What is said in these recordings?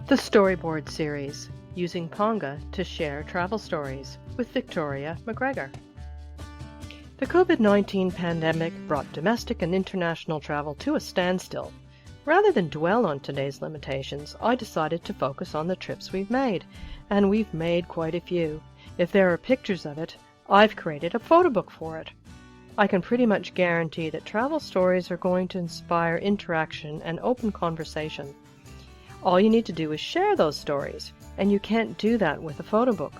The Storyboard Series, using Ponga to share travel stories, with Victoria McGregor. The COVID-19 pandemic brought domestic and international travel to a standstill. Rather than dwell on today's limitations, I decided to focus on the trips we've made, and we've made quite a few. If there are pictures of it, I've created a photo book for it. I can pretty much guarantee that travel stories are going to inspire interaction and open conversation. All you need to do is share those stories, and you can't do that with a photo book.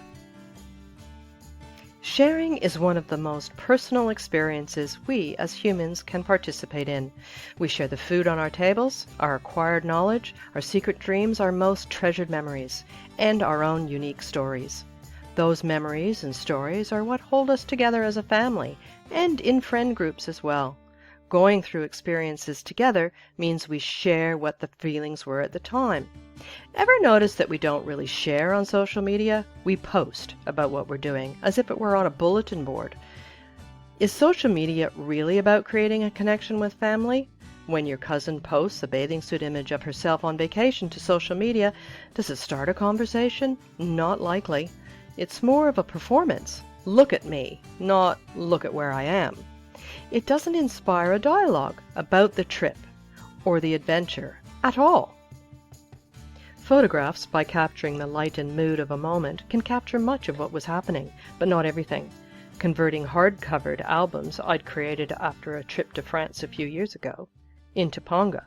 Sharing is one of the most personal experiences we as humans can participate in. We share the food on our tables, our acquired knowledge, our secret dreams, our most treasured memories, and our own unique stories. Those memories and stories are what hold us together as a family, and in friend groups as well. Going through experiences together means we share what the feelings were at the time. Ever notice that we don't really share on social media? We post about what we're doing, as if it were on a bulletin board. Is social media really about creating a connection with family? When your cousin posts a bathing suit image of herself on vacation to social media, does it start a conversation? Not likely. It's more of a performance. Look at me, not look at where I am. It doesn't inspire a dialogue about the trip or the adventure at all. Photographs, by capturing the light and mood of a moment, can capture much of what was happening, but not everything. Converting hard-covered albums I'd created after a trip to France a few years ago into Ponga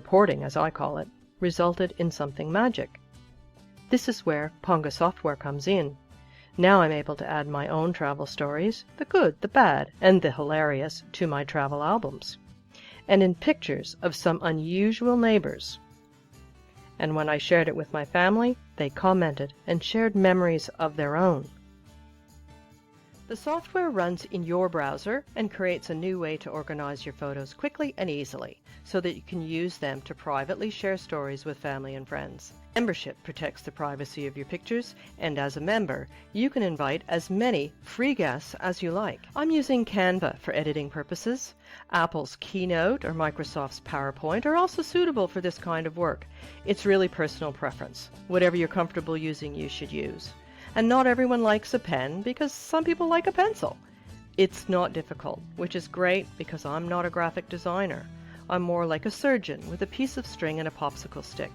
porting as I call it, resulted in something magic. This is where Ponga software comes in. Now I'm able to add my own travel stories, the good, the bad, and the hilarious, to my travel albums. And in pictures of some unusual neighbors. And when I shared it with my family, they commented and shared memories of their own. The software runs in your browser and creates a new way to organize your photos quickly and easily, so that you can use them to privately share stories with family and friends. Membership protects the privacy of your pictures, and as a member, you can invite as many free guests as you like. I'm using Canva for editing purposes. Apple's Keynote or Microsoft's PowerPoint are also suitable for this kind of work. It's really personal preference. Whatever you're comfortable using, you should use. And not everyone likes a pen because some people like a pencil. It's not difficult, which is great because I'm not a graphic designer. I'm more like a surgeon with a piece of string and a popsicle stick.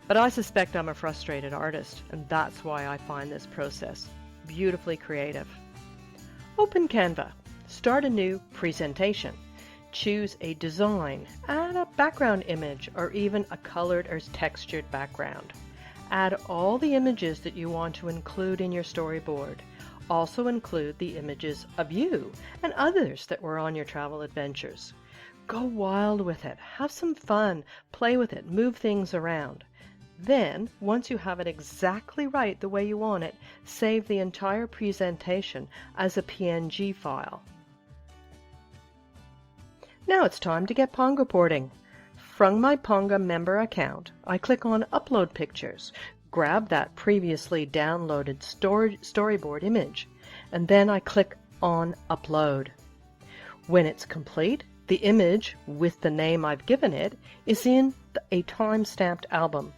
But I suspect I'm a frustrated artist, and that's why I find this process beautifully creative. Open Canva. Start a new presentation. Choose a design, add a background image, or even a colored or textured background. Add all the images that you want to include in your storyboard. Also include the images of you and others that were on your travel adventures. Go wild with it. Have some fun. Play with it. Move things around. Then, once you have it exactly right the way you want it, save the entire presentation as a PNG file. Now it's time to get Ponga porting. From my Ponga member account, I click on Upload Pictures, grab that previously downloaded storyboard image, and then I click on Upload. When it's complete, the image, with the name I've given it, is in a time-stamped album,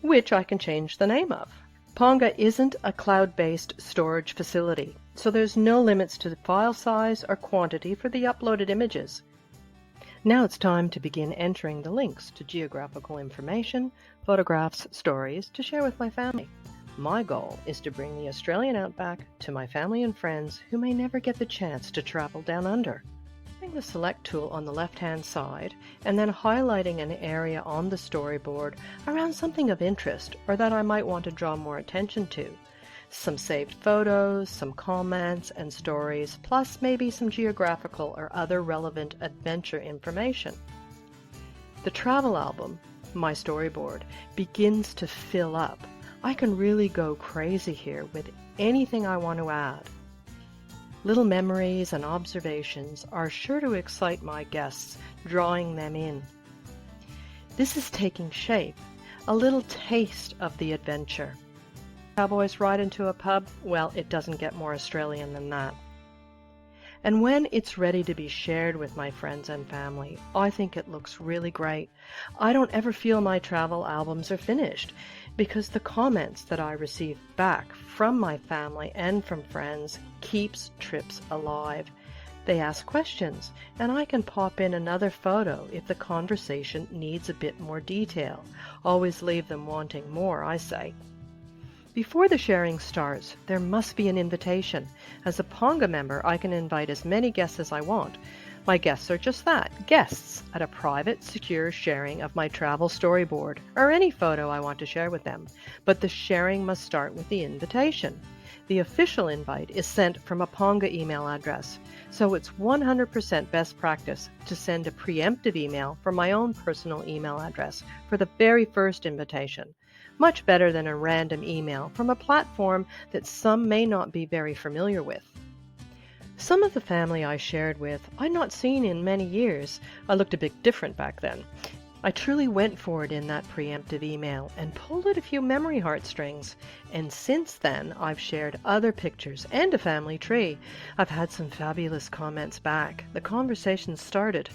which I can change the name of. Ponga isn't a cloud-based storage facility, so there's no limits to the file size or quantity for the uploaded images. Now it's time to begin entering the links to geographical information, photographs, stories to share with my family. My goal is to bring the Australian outback to my family and friends who may never get the chance to travel down under. Using the Select tool on the left-hand side and then highlighting an area on the storyboard around something of interest or that I might want to draw more attention to. Some saved photos, some comments and stories, plus maybe some geographical or other relevant adventure information. The travel album, my storyboard, begins to fill up. I can really go crazy here with anything I want to add. Little memories and observations are sure to excite my guests, drawing them in. This is taking shape, a little taste of the adventure. Cowboys ride into a pub? Well, it doesn't get more Australian than that. And when it's ready to be shared with my friends and family, I think it looks really great. I don't ever feel my travel albums are finished because the comments that I receive back from my family and from friends keeps trips alive. They ask questions, and I can pop in another photo if the conversation needs a bit more detail. Always leave them wanting more, I say. Before the sharing starts, there must be an invitation. As a Ponga member, I can invite as many guests as I want. My guests are just that, guests, at a private, secure sharing of my travel storyboard, or any photo I want to share with them. But the sharing must start with the invitation. The official invite is sent from a Ponga email address, so it's 100% best practice to send a preemptive email from my own personal email address for the very first invitation. Much better than a random email from a platform that some may not be very familiar with. Some of the family I shared with I'd not seen in many years. I looked a bit different back then. I truly went for it in that preemptive email and pulled at a few memory heartstrings. And since then, I've shared other pictures and a family tree. I've had some fabulous comments back. The conversation started.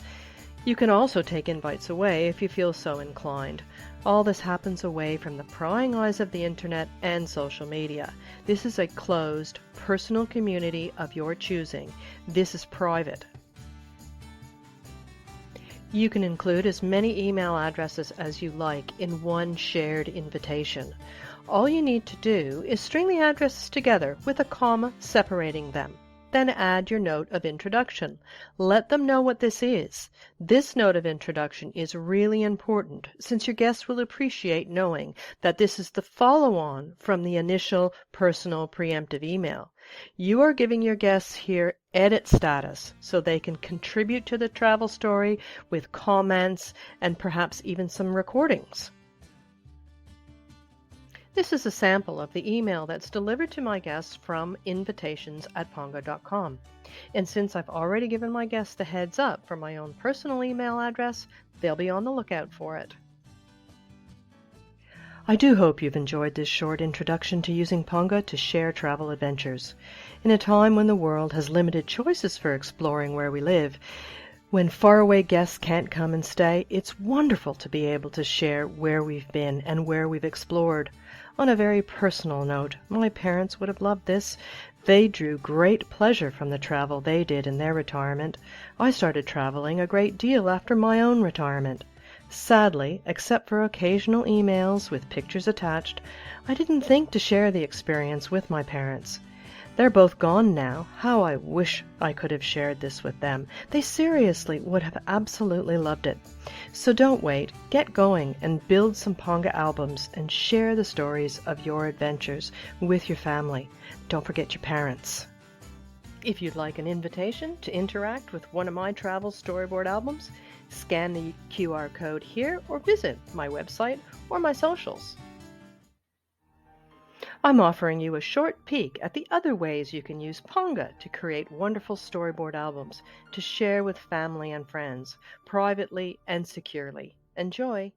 You can also take invites away if you feel so inclined. All this happens away from the prying eyes of the internet and social media. This is a closed, personal community of your choosing. This is private. You can include as many email addresses as you like in one shared invitation. All you need to do is string the addresses together with a comma separating them. Then add your note of introduction. Let them know what this is. This note of introduction is really important since your guests will appreciate knowing that this is the follow-on from the initial personal preemptive email. You are giving your guests here edit status so they can contribute to the travel story with comments and perhaps even some recordings. This is a sample of the email that's delivered to my guests from invitations@ponga.com. And since I've already given my guests the heads up for my own personal email address, they'll be on the lookout for it. I do hope you've enjoyed this short introduction to using Ponga to share travel adventures. In a time when the world has limited choices for exploring where we live, when faraway guests can't come and stay, it's wonderful to be able to share where we've been and where we've explored. On a very personal note, my parents would have loved this. They drew great pleasure from the travel they did in their retirement. I started traveling a great deal after my own retirement. Sadly, except for occasional emails with pictures attached, I didn't think to share the experience with my parents. They're both gone now. How I wish I could have shared this with them. They seriously would have absolutely loved it. So don't wait. Get going and build some Ponga albums and share the stories of your adventures with your family. Don't forget your parents. If you'd like an invitation to interact with one of my travel storyboard albums, scan the QR code here or visit my website or my socials. I'm offering you a short peek at the other ways you can use Ponga to create wonderful storyboard albums to share with family and friends, privately and securely. Enjoy!